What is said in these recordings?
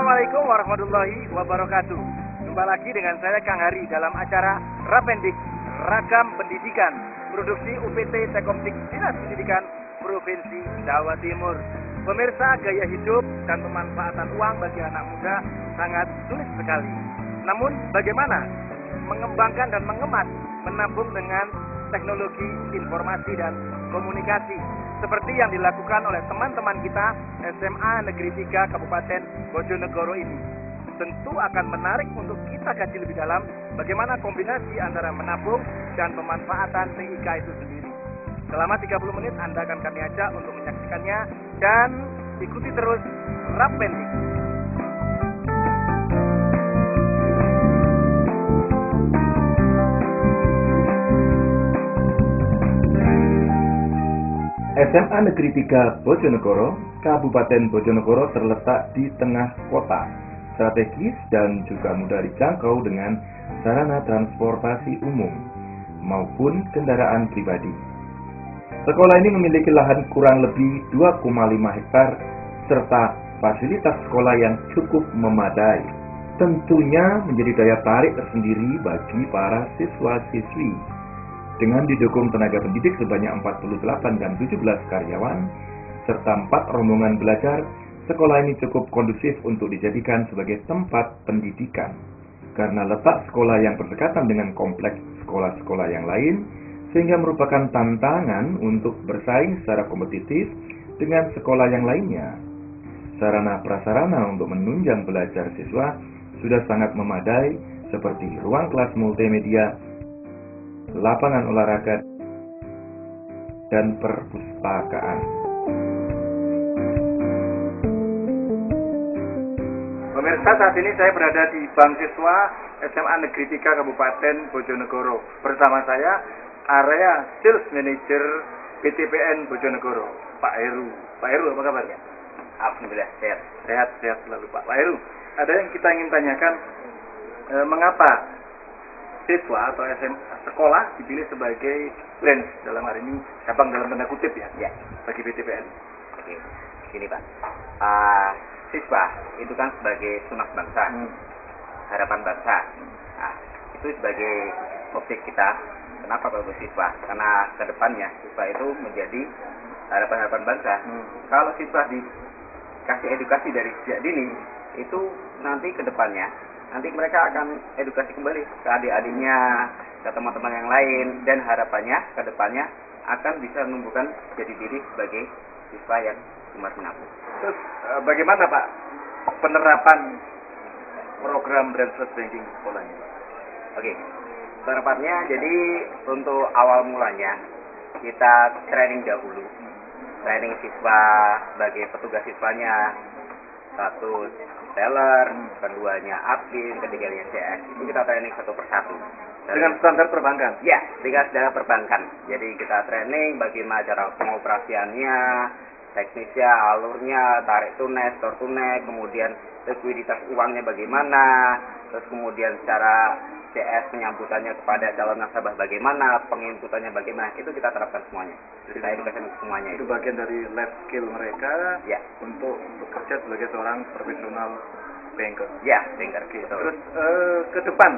Assalamualaikum warahmatullahi wabarakatuh. Jumpa lagi dengan saya Kang Hari dalam acara Rapendik Ragam Pendidikan, produksi UPT Sekomdik Dinas Pendidikan Provinsi Jawa Timur. Pemirsa, gaya hidup dan pemanfaatan uang bagi anak muda sangat sulit sekali. Namun bagaimana mengembangkan dan mengemas menabung dengan teknologi informasi dan komunikasi seperti yang dilakukan oleh teman-teman kita SMA Negeri 3 Kabupaten Bojonegoro ini. Tentu akan menarik untuk kita kaji lebih dalam bagaimana kombinasi antara menabung dan pemanfaatan TIK itu sendiri. Selama 30 menit Anda akan kami ajak untuk menyaksikannya dan ikuti terus Rapendik. SMA Negeri 3 Bojonegoro, Kabupaten Bojonegoro terletak di tengah kota, strategis dan juga mudah dijangkau dengan sarana transportasi umum maupun kendaraan pribadi. Sekolah ini memiliki lahan kurang lebih 2,5 hektar serta fasilitas sekolah yang cukup memadai. Tentunya menjadi daya tarik tersendiri bagi para siswa-siswi. Dengan didukung tenaga pendidik sebanyak 48 dan 17 karyawan, serta 4 rombongan belajar, sekolah ini cukup kondusif untuk dijadikan sebagai tempat pendidikan. Karena letak sekolah yang berdekatan dengan kompleks sekolah-sekolah yang lain, sehingga merupakan tantangan untuk bersaing secara kompetitif dengan sekolah yang lainnya. Sarana prasarana untuk menunjang belajar siswa sudah sangat memadai, seperti ruang kelas multimedia, lapangan olahraga, dan perpustakaan. Pemirsa, saat ini saya berada di Bank Siswa SMA Negeri 3 Kabupaten Bojonegoro. Bersama saya Area Sales Manager BTPN Bojonegoro, Pak Heru. Pak Heru, apa kabarnya? Alhamdulillah sehat. Sehat selalu, Pak. Pak Heru, ada yang kita ingin tanyakan, mengapa siswa atau sekolah dipilih sebagai branch, dalam hari ini cabang dalam tanda kutip ya, bagi BTPN. Oke, gini Pak, siswa itu kan sebagai tunas bangsa, harapan bangsa. Nah, itu sebagai objek kita. Kenapa bagus siswa? Karena kedepannya siswa itu menjadi harapan bangsa. Kalau siswa dikasih edukasi dari sejak dini, itu nanti kedepannya nanti mereka akan edukasi kembali ke adik-adiknya, ke teman-teman yang lain, dan harapannya ke depannya akan bisa menumbuhkan jadi diri sebagai siswa yang gemar menabung. Terus bagaimana Pak penerapan program branchless banking sekolah ini? Oke, penerapannya jadi untuk awal mulanya kita training dahulu, training siswa sebagai petugas siswanya, satu teller, keduanya admin, ketiganya CS. Itu kita training satu persatu. Dengan standar perbankan? Ya, dengan standar perbankan. Jadi kita training bagaimana cara pengoperasiannya, teknisnya, alurnya, tarik tunai, store tunai, kemudian likuiditas uangnya bagaimana, terus kemudian cara CS penyambutannya kepada calon nasabah bagaimana, penginputannya bagaimana, itu kita terapkan semuanya. Kita edukasi semuanya. Itu bagian dari life skill mereka untuk bekerja sebagai seorang profesional banker. Ya, banker. Oke. Terus ke depan,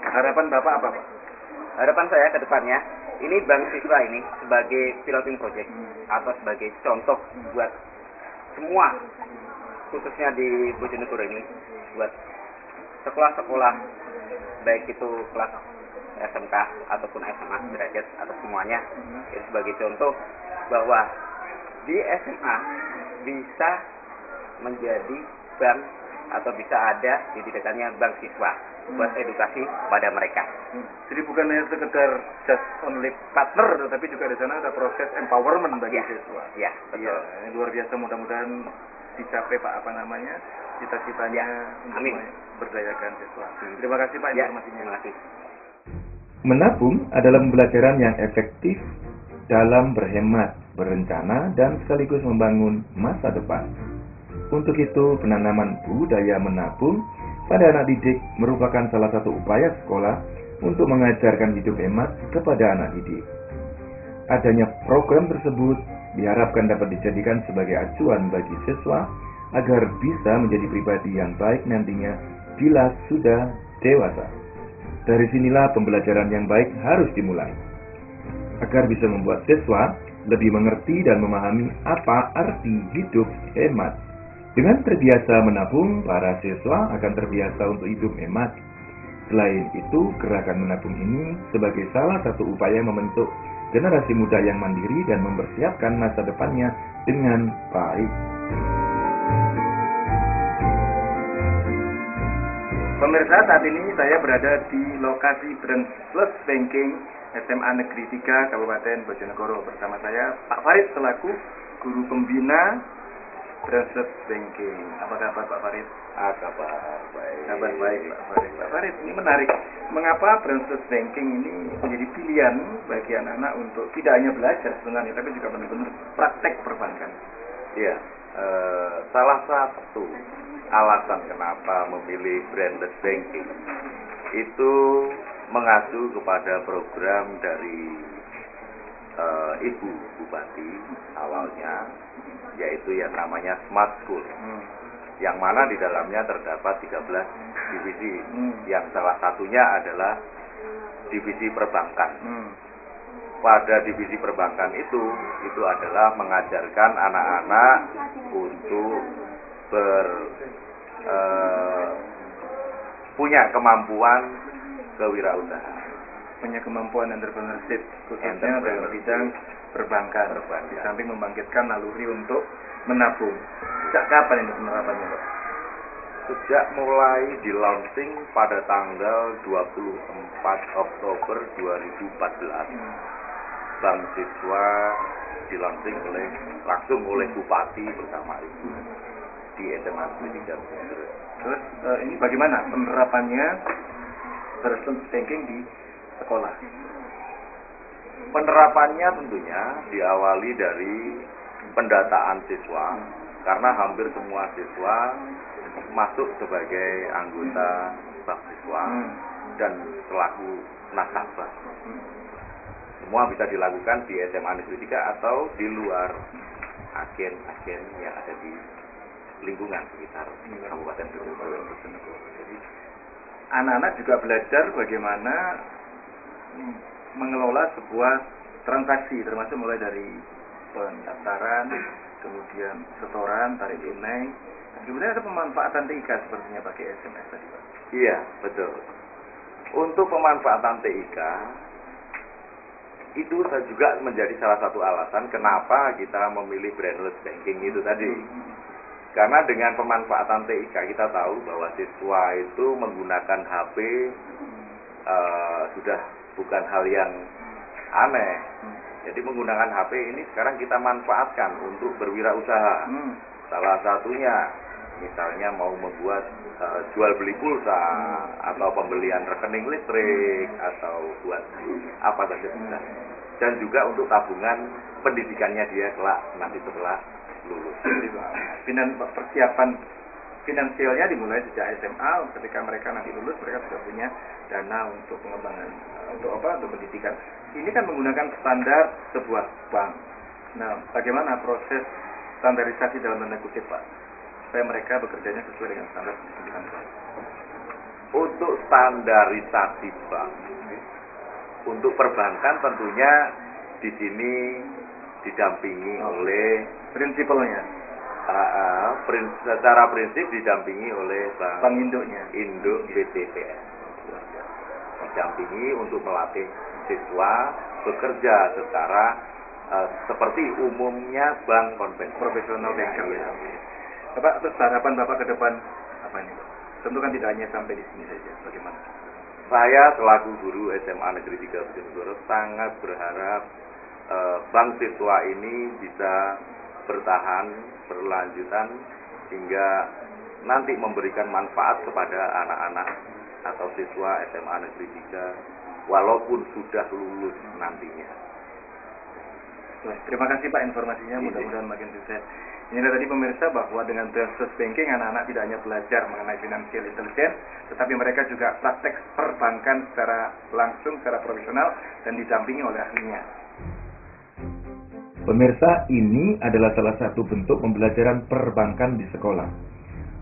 harapan Bapak apa Pak? Harapan saya ke depannya, ini Bank Siswa ini sebagai piloting project atau sebagai contoh buat semua, khususnya di Bojonegoro ini, buat sekolah-sekolah baik itu kelas SMK ataupun SMA derajat atau semuanya, itu sebagai contoh bahwa di SMA bisa menjadi bank atau bisa ada di didikannya bank siswa buat edukasi pada mereka. Jadi bukan hanya sekedar just only partner, tetapi juga di sana ada proses empowerment bagi siswa. Iya, betul. Iya, ini luar biasa, mudah-mudahan dicapai Pak cita-citanya untuk berdayakan siswa. Terima kasih Pak informasinya. Terima kasih. Menabung adalah pembelajaran yang efektif dalam berhemat, berencana, dan sekaligus membangun masa depan. Untuk itu, penanaman budaya menabung pada anak didik merupakan salah satu upaya sekolah untuk mengajarkan hidup hemat kepada anak didik. Adanya program tersebut diharapkan dapat dijadikan sebagai acuan bagi siswa agar bisa menjadi pribadi yang baik nantinya bila sudah dewasa. Dari sinilah pembelajaran yang baik harus dimulai, agar bisa membuat siswa lebih mengerti dan memahami apa arti hidup hemat. Dengan terbiasa menabung, para siswa akan terbiasa untuk hidup hemat. Selain itu, gerakan menabung ini sebagai salah satu upaya membentuk generasi muda yang mandiri dan mempersiapkan masa depannya dengan baik. Pemirsa, saat ini saya berada di lokasi Brainless Banking SMA Negeri 3 Kabupaten Bojonegoro. Bersama saya Pak Farid selaku guru pembina Brainless Banking. Apa kabar Pak Farid? Kabar baik. Kabar baik Pak Farid. Pak Farid, ini menarik. Mengapa Brainless Banking ini menjadi pilihan bagi anak-anak untuk tidak hanya belajar sebenarnya, tapi juga benar-benar praktek perbankan? Iya, salah satu alasan kenapa memilih Brainless Banking itu mengacu kepada program dari Ibu Bupati awalnya, yaitu yang namanya Smart School, yang mana di dalamnya terdapat 13 divisi, yang salah satunya adalah divisi perbankan. Pada divisi perbankan itu adalah mengajarkan anak-anak untuk punya kemampuan kewirausahaan, Punya kemampuan entrepreneurship, khususnya dalam bidang perbankan. Di samping membangkitkan naluri untuk menabung. Sejak kapan ini penerapannya, Pak? Sejak mulai di launching pada tanggal 24 Oktober 2014, Bank Siswa dilaunching langsung oleh Bupati bersama Ibu di SMA Negeri 3. Terus ini bagaimana penerapannya Brainless Banking di sekolah? Penerapannya tentunya diawali dari pendataan siswa, karena hampir semua siswa masuk sebagai anggota bank siswa dan selaku nasabah. Semua bisa dilakukan di SMA Negeri 3 atau di luar agen-agen yang ada di lingkungan sekitar Kabupaten Bojonegoro. Jadi anak-anak juga belajar bagaimana mengelola sebuah transaksi, termasuk mulai dari pendaftaran, kemudian setoran, tarik tunai. Kemudian ada pemanfaatan TIK sepertinya pakai SMS tadi, Pak. Iya, betul. Untuk pemanfaatan TIK itu juga menjadi salah satu alasan kenapa kita memilih Brainless Banking itu tadi. Karena dengan pemanfaatan TIK kita tahu bahwa siswa itu menggunakan HP sudah bukan hal yang aneh. Jadi menggunakan HP ini sekarang kita manfaatkan untuk berwirausaha. Salah satunya misalnya mau membuat jual beli pulsa atau pembelian rekening listrik atau buat apa saja bisa. Dan juga untuk tabungan pendidikannya dia kelak nanti setelah lulus. Persiapan finansialnya dimulai sejak SMA. Ketika mereka nanti lulus, mereka sudah punya dana untuk pengembangan, untuk pendidikan. Ini kan menggunakan standar sebuah bank. Nah, bagaimana proses standarisasi dalam tanda kutip, Pak, supaya mereka bekerjanya sesuai dengan standar pendidikan bank? Untuk standarisasi bank, untuk perbankan tentunya di sini didampingi oleh prinsipalnya. Secara prinsip didampingi oleh Bank Induknya, Induk BTPS. Didampingi untuk melatih siswa bekerja secara seperti umumnya bank konvensional. Profesional banker ya. Bapak, terus harapan Bapak ke depan apa nih, Pak? Tentu kan tidak hanya sampai di sini saja. Bagaimana? Saya selaku guru SMA Negeri 3 Bojonegoro sangat berharap bank siswa ini bisa bertahan, berlanjutan hingga nanti memberikan manfaat kepada anak-anak atau siswa SMA Negeri 3 walaupun sudah lulus nantinya. Terima kasih Pak informasinya, mudah-mudahan makin sukses. Ini tadi pemirsa bahwa dengan Brainless Banking anak-anak tidak hanya belajar mengenai financial intelligence, tetapi mereka juga praktek perbankan secara langsung, secara profesional dan didampingi oleh ahlinya. Pemirsa, ini adalah salah satu bentuk pembelajaran perbankan di sekolah.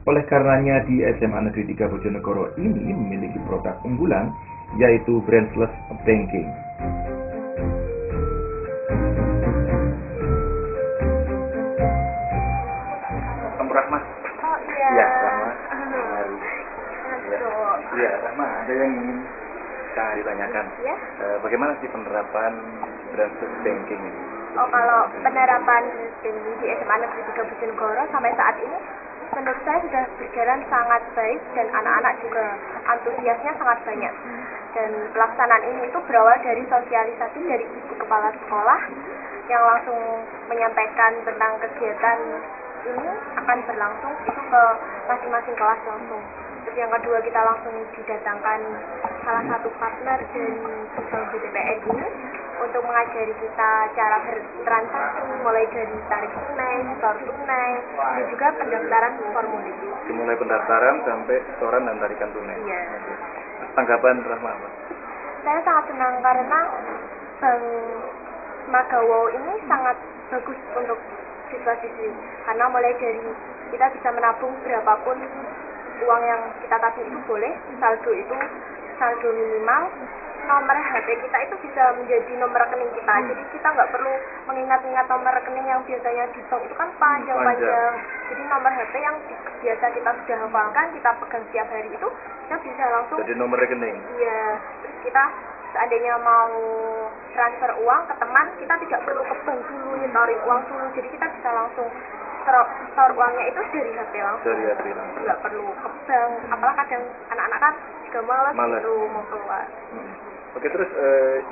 Oleh karenanya di SMA Negeri 3 Bojonegoro ini memiliki produk unggulan, yaitu branchless banking. Rahma. Oh iya. Iya, Rahma. Iya, Rahma, ada yang ingin saya ditanyakan. Ya. Bagaimana sih penerapan branchless banking ini? Oh, kalau penerapan banking di SMA Negeri 3 Bojonegoro sampai saat ini menurut saya sudah berjalan sangat baik dan anak-anak juga antusiasnya sangat banyak. Dan pelaksanaan ini itu berawal dari sosialisasi dari ibu kepala sekolah yang langsung menyampaikan tentang kegiatan ini akan berlangsung itu ke masing-masing kelas langsung. Terus yang kedua, kita langsung didatangkan salah satu partner dari Bank BTPN ini untuk mengajari kita cara bertransaksi, mulai dari tarik tunai, setor tunai, dan juga pendaftaran formulir. Dimulai pendaftaran sampai setoran dan tarikan tunai. Iya. Tanggapan Rahma apa? Saya sangat senang karena Bank Magawo ini sangat bagus untuk siswa-siswi, karena mulai dari kita bisa menabung berapapun uang yang kita kasih itu boleh, saldo minimal, nomor HP kita itu bisa menjadi nomor rekening kita. Jadi kita nggak perlu mengingat-ingat nomor rekening yang biasanya di bank itu kan panjang-panjang. Jadi nomor HP yang biasa kita sudah hafalkan, kita pegang setiap hari itu, kita bisa langsung. Jadi nomor rekening. Iya, terus kita seandainya mau transfer uang ke teman, kita tidak perlu ke bank dulu, nyetorin uang dulu. Jadi kita bisa langsung store uangnya itu dari HP langsung. Dari HP langsung. Nggak perlu ke bank. Apalagi kadang anak-anak kan juga malas gitu mau keluar. Oke, terus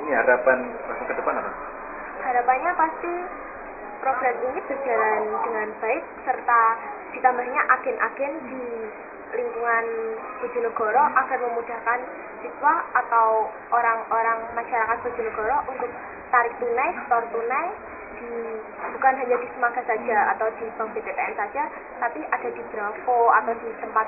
ini harapan ke depan apa? Harapannya pasti program ini berjalan dengan baik serta ditambahnya agen-agen di lingkungan Bojonegoro agar memudahkan siswa atau orang-orang masyarakat Bojonegoro untuk tarik tunai, setor tunai bukan hanya di Semaga saja atau di Bank BTPN saja, tapi ada di Bravo atau di tempat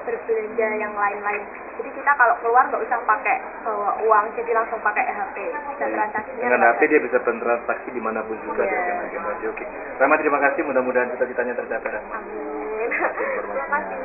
berbelanja yang lain-lain. Jadi kita kalau keluar nggak usah pakai bawa uang, jadi langsung pakai HP dan transaksinya. Dengan HP dia bisa bertransaksi dimanapun juga di agen-agen radio. Oke. Rahma, terima kasih. Mudah-mudahan cita-citanya tercapai. Amin. Terima kasih.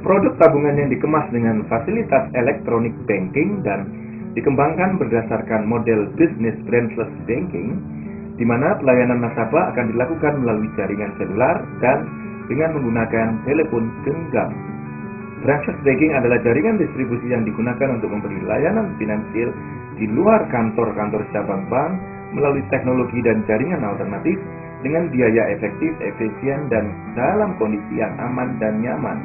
Produk tabungan yang dikemas dengan fasilitas elektronik banking dan dikembangkan berdasarkan model bisnis branchless banking, di mana pelayanan nasabah akan dilakukan melalui jaringan selular dan dengan menggunakan telepon genggam. Branchless banking adalah jaringan distribusi yang digunakan untuk memberi layanan finansial di luar kantor-kantor cabang bank melalui teknologi dan jaringan alternatif dengan biaya efektif, efisien, dan dalam kondisi yang aman dan nyaman.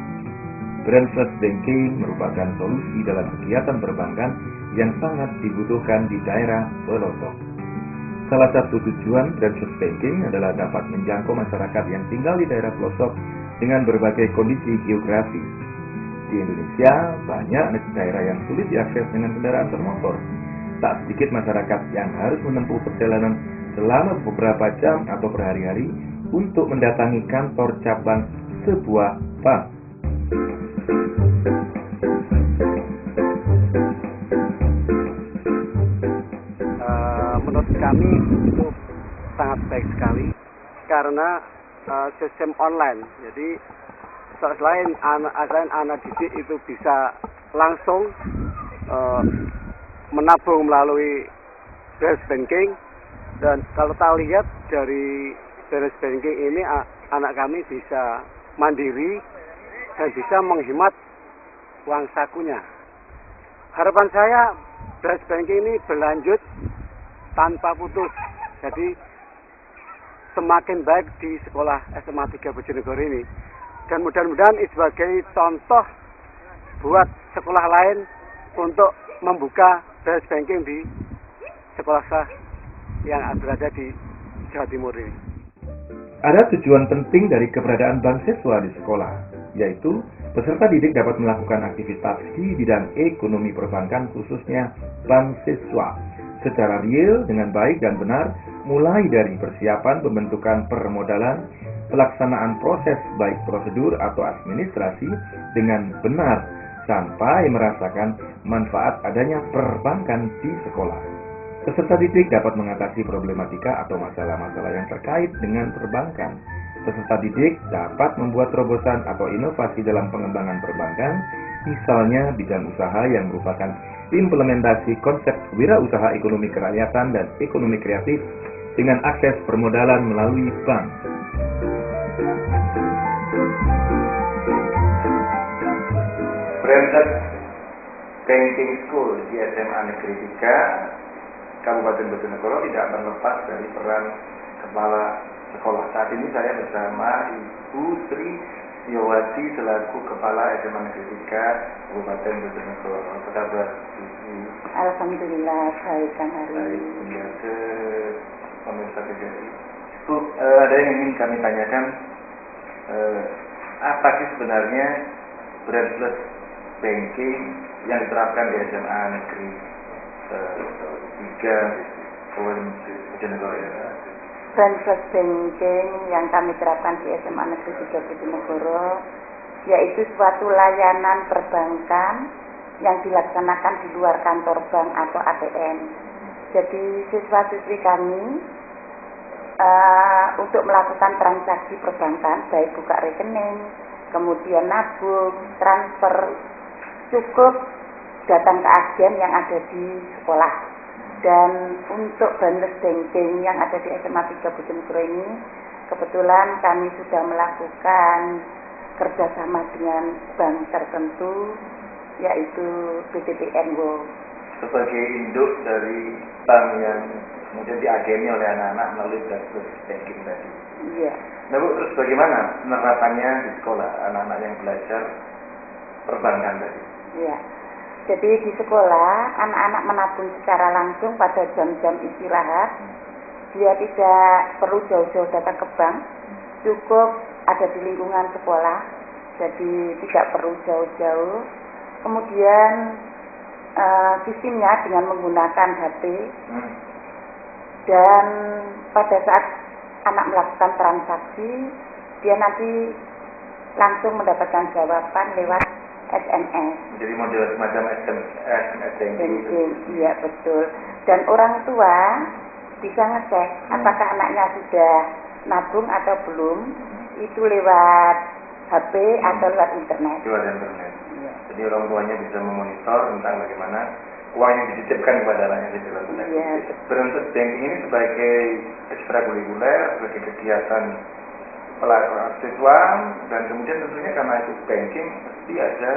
Branchless banking merupakan solusi dalam kegiatan perbankan yang sangat dibutuhkan di daerah pelosok. Salah satu tujuan branchless banking adalah dapat menjangkau masyarakat yang tinggal di daerah pelosok dengan berbagai kondisi geografi. Di Indonesia, banyak daerah yang sulit diakses dengan kendaraan bermotor. Tak sedikit masyarakat yang harus menempuh perjalanan selama beberapa jam atau berhari-hari untuk mendatangi kantor cabang sebuah bank. Menurut kami itu sangat baik sekali karena sistem online. Jadi selain anak didik itu bisa langsung menabung melalui branchless banking, dan kalau kita lihat dari branchless banking ini anak kami bisa mandiri dan bisa menghemat uang sakunya. Harapan saya branchless banking ini berlanjut tanpa putus. Jadi semakin baik di sekolah SMA 3 Bojonegoro ini. Dan mudah-mudahan ini sebagai contoh buat sekolah lain untuk membuka branchless banking di sekolah yang berada di Jawa Timur ini. Ada tujuan penting dari keberadaan bank siswa di sekolah, yaitu peserta didik dapat melakukan aktivitas di bidang ekonomi perbankan khususnya bank siswa secara real dengan baik dan benar, mulai dari persiapan pembentukan permodalan, pelaksanaan proses baik prosedur atau administrasi dengan benar, sampai merasakan manfaat adanya perbankan di sekolah. Peserta didik dapat mengatasi problematika atau masalah-masalah yang terkait dengan perbankan. Peserta didik dapat membuat terobosan atau inovasi dalam pengembangan perbankan, misalnya bidang usaha yang merupakan implementasi konsep wirausaha ekonomi kerakyatan dan ekonomi kreatif dengan akses permodalan melalui bank. Branded Banking School di SMA Negeri 3 Kabupaten Bojonegoro tidak akan lepas dari peran kepala sekolah. Saat ini saya bersama Ibu Sri Yowati selaku Kepala SMA Negeri 3 Kabupaten Bojonegoro. Apa kabar, Bu Sri? Alhamdulillah, baik Kang Hari. Baik, ke pemirsa PGRI. Bu, ada yang ingin kami tanyakan, apa sih sebenarnya brandless banking yang diterapkan di SMA Negeri 3 Kabupaten Bojonegoro ya? Brandless banking yang kami terapkan di SMA Negeri 3 Bojonegoro yaitu suatu layanan perbankan yang dilaksanakan di luar kantor bank atau ATM. Jadi siswa-siswi kami untuk melakukan transaksi perbankan, baik buka rekening, kemudian nabung, transfer, cukup datang ke agen yang ada di sekolah. Dan untuk brandless banking yang ada di SMA 3 Bojonegoro ini, kebetulan kami sudah melakukan kerjasama dengan bank tertentu, yaitu BTPN Wo. Sebagai induk dari bank yang kemudian diageni oleh anak-anak melalui brandless banking tadi. Iya. Nah Bu, terus bagaimana penerapannya di sekolah anak-anak yang belajar perbankan tadi? Iya. Jadi di sekolah anak-anak menabung secara langsung pada jam-jam istirahat. Dia tidak perlu jauh-jauh datang ke bank, cukup ada di lingkungan sekolah. Jadi tidak perlu jauh-jauh. Kemudian sistemnya dengan menggunakan HP. Dan pada saat anak melakukan transaksi, dia nanti langsung mendapatkan jawaban lewat SMS. Jadi model semacam SMS banking. Iya betul. Dan orang tua bisa ngecek apakah anaknya sudah nabung atau belum, itu lewat HP atau lewat internet. Lewat internet. Iya. Jadi orang tuanya bisa memonitor tentang bagaimana uang yang dititipkan kepada anaknya di dalam internet. Iya. Brandless banking ini sebagai ekstrakurikuler, sebagai kegiatan pelajaran siswa, dan kemudian tentunya karena itu banking pasti ada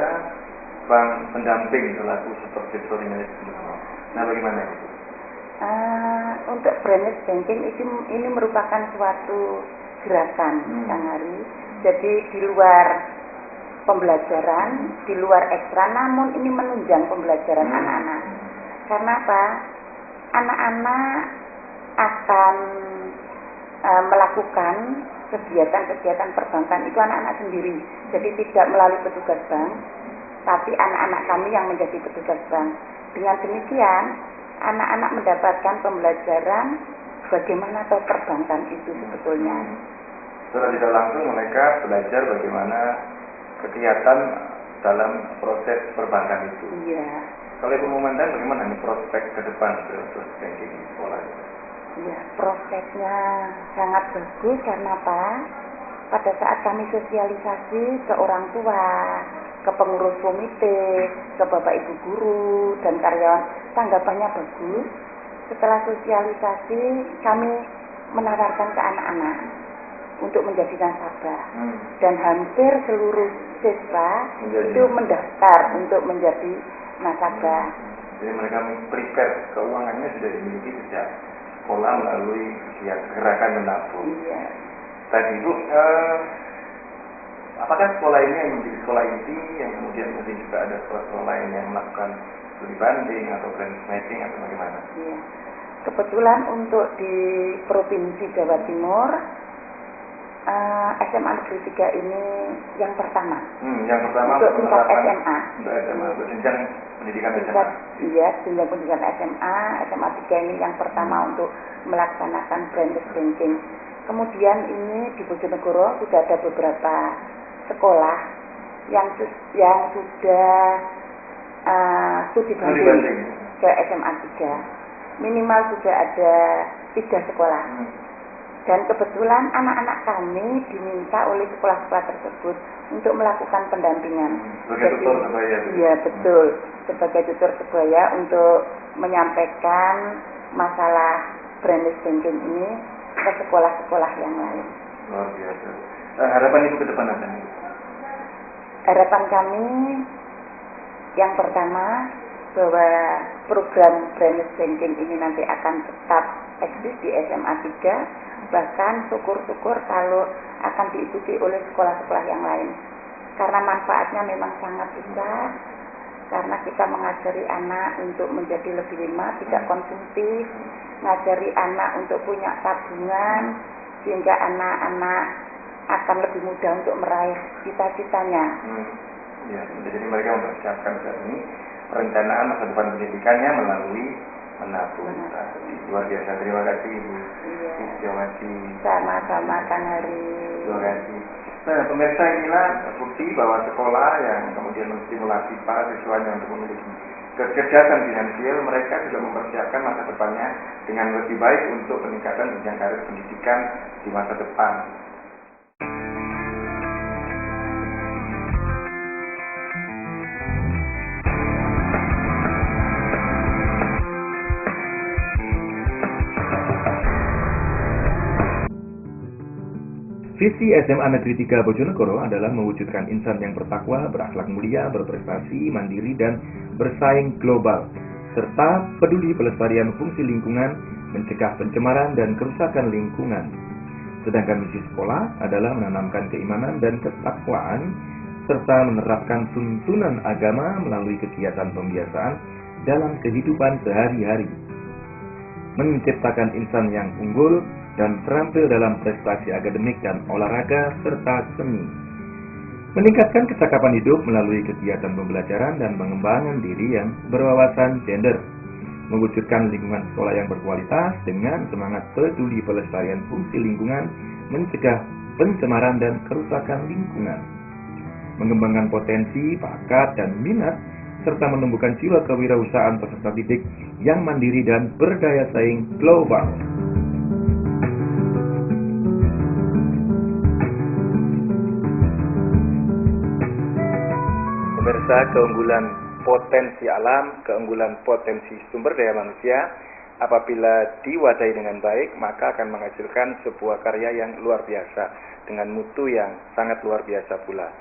bank pendamping selaku supervisornya itu. Nah bagaimana itu? Untuk brandless banking ini merupakan suatu gerakan Kang Hari. Jadi di luar pembelajaran, di luar ekstra, namun ini menunjang pembelajaran anak-anak. Karena apa? Anak-anak akan melakukan kegiatan-kegiatan perbankan itu anak-anak sendiri. Jadi tidak melalui petugas bank, tapi anak-anak kami yang menjadi petugas bank. Dengan demikian, anak-anak mendapatkan pembelajaran bagaimana tahu perbankan itu sebetulnya. Secara tidak langsung mereka belajar bagaimana kegiatan dalam proses perbankan itu. Iya. Kalau Ibu memandang bagaimana nih prospek ke depan brandless banking di sekolah? Ya, prospeknya sangat bagus karena apa? Pada saat kami sosialisasi ke orang tua, ke pengurus komite, ke bapak ibu guru dan karyawan, tanggapannya bagus. Setelah sosialisasi, kami menawarkan ke anak-anak untuk menjadi nasabah. Dan hampir seluruh siswa itu mendaftar untuk menjadi nasabah. Jadi mereka prepare keuangannya sudah dimiliki sejak sekolah melalui gerakan menabung. Iya. Tadi Bu, apakah sekolah ini yang menjadi sekolah inti yang kemudian mungkin juga ada sekolah-sekolah lain yang melakukan studi banding atau brandless mapping atau bagaimana? Iya. Kebetulan untuk di Provinsi Jawa Timur SMA Negeri 3 ini yang pertama. Yang pertama untuk tingkat SMA. Untuk SMA, untuk jenjang pendidikan tingkat, SMA. iya, jenjang pendidikan SMA 3 ini yang pertama untuk melaksanakan brainless banking. Kemudian ini di Bojonegoro sudah ada beberapa sekolah yang sudah studi banding ke SMA 3. Minimal sudah ada 3 sekolah. Dan kebetulan anak-anak kami diminta oleh sekolah-sekolah tersebut untuk melakukan pendampingan. Sebagai tutor sebaya. Iya, betul. Sebagai tutor sebaya untuk menyampaikan masalah brainless banking ini ke sekolah-sekolah yang lain. Luar biasa. Harapan Ibu ke depan apa nih? Harapan kami yang pertama bahwa program brainless banking ini nanti akan tetap eksis di SMA 3. Bahkan syukur-syukur kalau akan diikuti oleh sekolah-sekolah yang lain. Karena manfaatnya memang sangat besar. Karena kita mengajari anak untuk menjadi lebih hemat, tidak konsumtif, ngajari anak untuk punya tabungan, sehingga anak-anak akan lebih mudah untuk meraih cita-citanya. Ya, jadi mereka mempersiapkan saat ini perencanaan masa depan pendidikannya melalui menabung. Luar biasa, terima kasih Ibu. Iya. Sama-sama Kang Hari. Terima kasih. Nah, pemirsa, inilah bukti bahwa sekolah yang kemudian menstimulasi para siswanya untuk memiliki kecerdasan finansial, mereka sudah mempersiapkan masa depannya dengan lebih baik untuk peningkatan jenjang karir pendidikan di masa depan. Visi SMA Negeri 3 Bojonegoro adalah mewujudkan insan yang bertakwa, berakhlak mulia, berprestasi, mandiri, dan bersaing global, serta peduli pelestarian fungsi lingkungan, mencegah pencemaran dan kerusakan lingkungan. Sedangkan misi sekolah adalah menanamkan keimanan dan ketakwaan, serta menerapkan tuntunan agama melalui kegiatan pembiasaan dalam kehidupan sehari-hari. Menciptakan insan yang unggul dan terampil dalam prestasi akademik dan olahraga serta seni. Meningkatkan kecakapan hidup melalui kegiatan pembelajaran dan pengembangan diri yang berwawasan gender. Mewujudkan lingkungan sekolah yang berkualitas dengan semangat peduli pelestarian fungsi lingkungan, mencegah pencemaran dan kerusakan lingkungan. Mengembangkan potensi, bakat, dan minat, serta menumbuhkan jiwa kewirausahaan peserta didik yang mandiri dan berdaya saing global. Pemirsa, keunggulan potensi alam, keunggulan potensi sumber daya manusia, apabila diwadahi dengan baik, maka akan menghasilkan sebuah karya yang luar biasa, dengan mutu yang sangat luar biasa pula.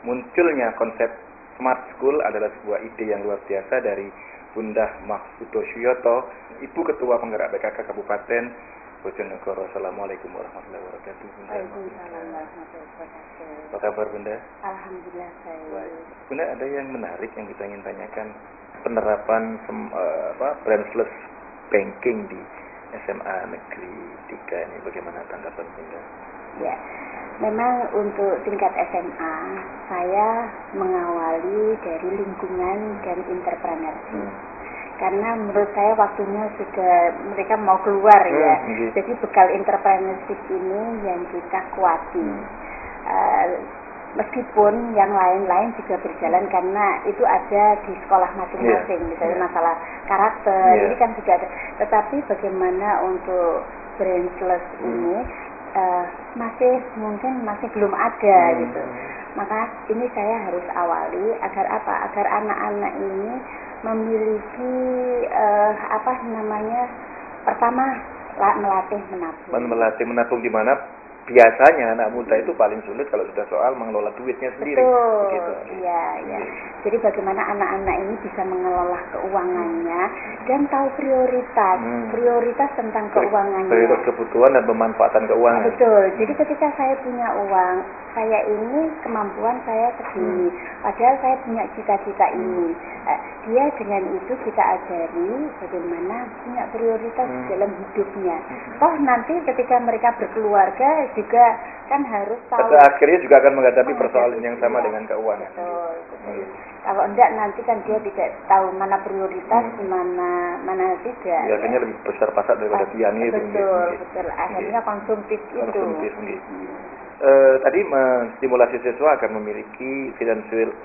Munculnya konsep Smart School adalah sebuah ide yang luar biasa dari Bunda Mahfudo Suyoto, Ibu Ketua Penggerak PKK Kabupaten Bojonegoro. Assalamualaikum warahmatullahi wabarakatuh. Waalaikumsalam warahmatullahi wabarakatuh. Apa kabar Bunda? Alhamdulillah baik. Bunda, ada yang menarik yang kita ingin tanyakan, penerapan brainless banking di SMA Negeri 3 ini, bagaimana tanggapan Bunda? Ya, memang untuk tingkat SMA saya mengawali dari lingkungan dan entrepreneurship. Karena menurut saya waktunya sudah mereka mau keluar ya. Jadi bekal entrepreneurship ini yang kita kuati. Meskipun yang lain-lain juga berjalan karena itu ada di sekolah masing-masing, misalnya masalah karakter, ini kan juga ada. Tetapi bagaimana untuk brainless ini masih belum ada gitu. Maka ini saya harus awali agar apa? Agar anak-anak ini memiliki pertama melatih menabung. Melatih menabung di mana biasanya anak muda itu paling sulit kalau sudah soal mengelola duitnya sendiri. Betul. Begitu. Iya. Jadi bagaimana anak-anak ini bisa mengelola keuangannya dan tahu prioritas tentang keuangannya. Prioritas kebutuhan dan pemanfaatan keuangan. Betul. Jadi ketika saya punya uang, saya ini kemampuan saya segini. Padahal saya punya cita-cita ini. Dia dengan itu kita ajari bagaimana punya prioritas dalam hidupnya. Toh nanti ketika mereka berkeluarga juga kan harus tahu. Pada akhirnya juga akan menghadapi persoalan Menghadapi yang sama juga. dengan keuangan. Betul. Kalau enggak nanti kan dia tidak tahu mana prioritas, mana tidak. Biasanya lebih besar pasar daripada tiangnya itu. Betul. Akhirnya konsumtif itu. Tadi menstimulasi siswa agar memiliki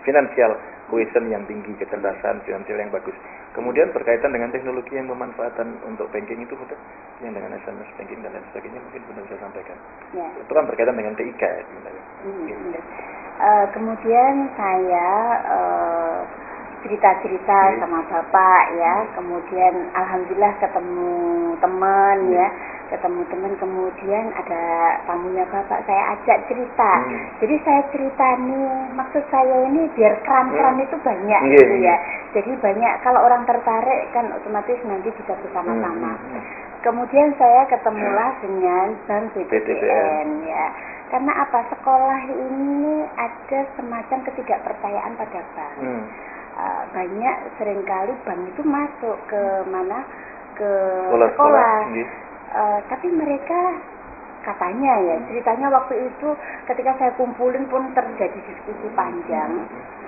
financial cohesion yang tinggi, kecerdasan finansial yang bagus. Kemudian berkaitan dengan teknologi yang memanfaatkan untuk banking itu betul, yang dengan SMS banking dan lain sebagainya mungkin benar bisa sampaikan. Ya. Itu kan berkaitan dengan TIK ya sebenarnya. Kemudian saya cerita-cerita sama bapak ya, kemudian alhamdulillah ketemu teman ya, kemudian ada tamunya bapak, saya ajak cerita. Jadi saya cerita nih, maksud saya ini biar keram-keram itu banyak gitu ya. Jadi banyak, kalau orang tertarik kan otomatis nanti bisa bersama-sama. Kemudian saya ketemulah dengan Bank BTPN ya. Karena apa? Sekolah ini ada semacam ketidakpercayaan pada bank. Banyak seringkali bank itu masuk ke mana? Ke sekolah. Tapi mereka katanya ya, ceritanya waktu itu ketika saya kumpulin pun terjadi diskusi panjang.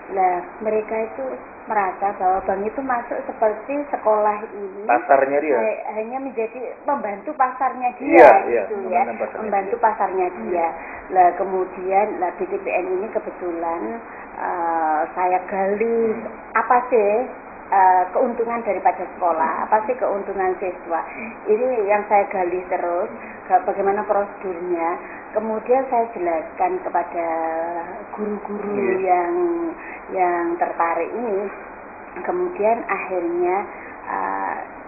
Nah, mereka itu merasa bahwa bank itu masuk seperti sekolah ini pasarnya dia hanya menjadi pembantu pasarnya dia gitu ya, membantu pasarnya dia. Lah kemudian BTPN ini kebetulan saya gali apa sih keuntungan daripada sekolah, apa sih keuntungan siswa. Ini yang saya gali terus, bagaimana prosedurnya. Kemudian saya jelaskan kepada guru-guru yang tertarik ini. Kemudian akhirnya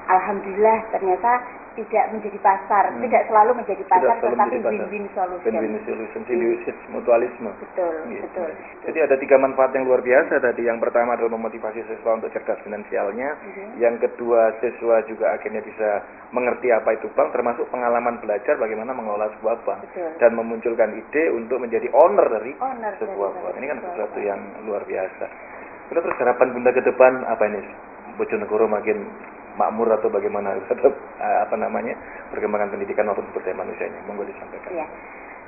alhamdulillah ternyata tidak menjadi pasar, tidak selalu menjadi pasar, tetapi win-win solution. Win-win solution, simbiosis, mutualisme. Betul. Jadi ada 3 manfaat yang luar biasa tadi. Yang pertama adalah memotivasi siswa untuk cerdas finansialnya. Yang kedua, siswa juga akhirnya bisa mengerti apa itu bank, termasuk pengalaman belajar bagaimana mengelola sebuah bank. Dan memunculkan ide untuk menjadi owner dari sebuah bank. Ini kan sesuatu yang luar biasa. Terus harapan Bunda ke depan apa ini? Bojonegoro makin makmur atau bagaimana perkembangan pendidikan maupun sumber daya manusianya, monggo disampaikan. Ya,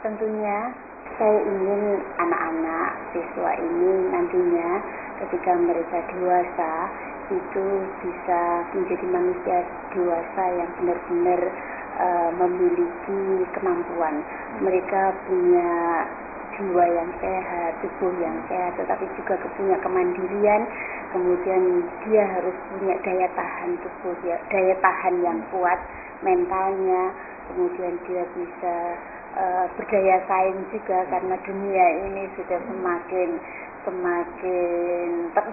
tentunya saya ingin anak-anak siswa ini nantinya ketika mereka dewasa itu bisa menjadi manusia dewasa yang benar-benar memiliki kemampuan. Mereka punya jiwa yang sehat, tubuh yang sehat, tetapi juga punya kemandirian. Kemudian dia harus punya daya tahan tubuh, daya tahan yang kuat, mentalnya. Kemudian dia bisa berdaya saing juga karena dunia ini sudah semakin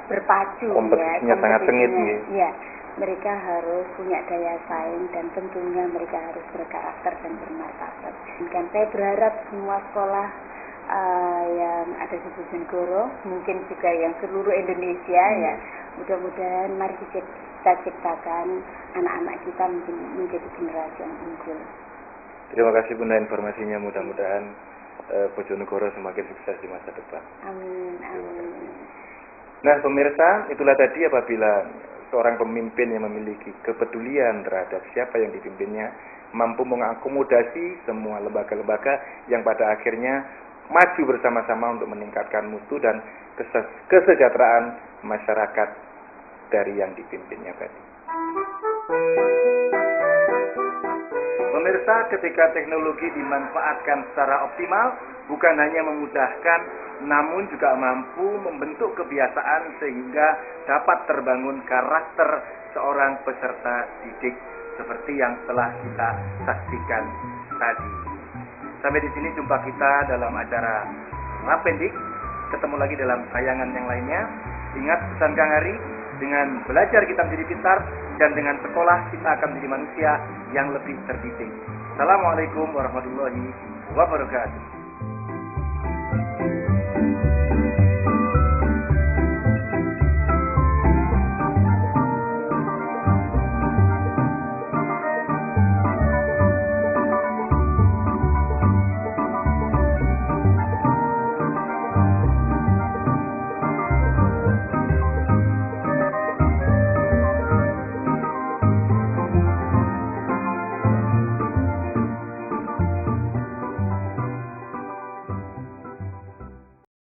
berpacu kompetisinya sangat sengit ya. Mereka harus punya daya saing dan tentunya mereka harus berkarakter dan bermartabat. Dan saya berharap semua sekolah yang ada di Bojonegoro, mungkin juga yang seluruh Indonesia ya, mudah-mudahan mari kita ciptakan anak-anak kita menjadi generasi yang unggul. Terima kasih Bunda informasinya, mudah-mudahan Bojonegoro semakin sukses di masa depan. Amin. Nah pemirsa, itulah tadi apabila seorang pemimpin yang memiliki kepedulian terhadap siapa yang dipimpinnya, mampu mengakomodasi semua lembaga-lembaga yang pada akhirnya maju bersama-sama untuk meningkatkan mutu dan kesejahteraan masyarakat dari yang dipimpinnya tadi. Pemirsa, ketika teknologi dimanfaatkan secara optimal, bukan hanya memudahkan, namun juga mampu membentuk kebiasaan sehingga dapat terbangun karakter seorang peserta didik seperti yang telah kita saksikan tadi. Sampai di sini jumpa kita dalam acara Rapendik. Ketemu lagi dalam tayangan yang lainnya. Ingat pesan Kang Ari, dengan belajar kita menjadi pintar, dan dengan sekolah kita akan menjadi manusia yang lebih terdidik. Assalamualaikum warahmatullahi wabarakatuh.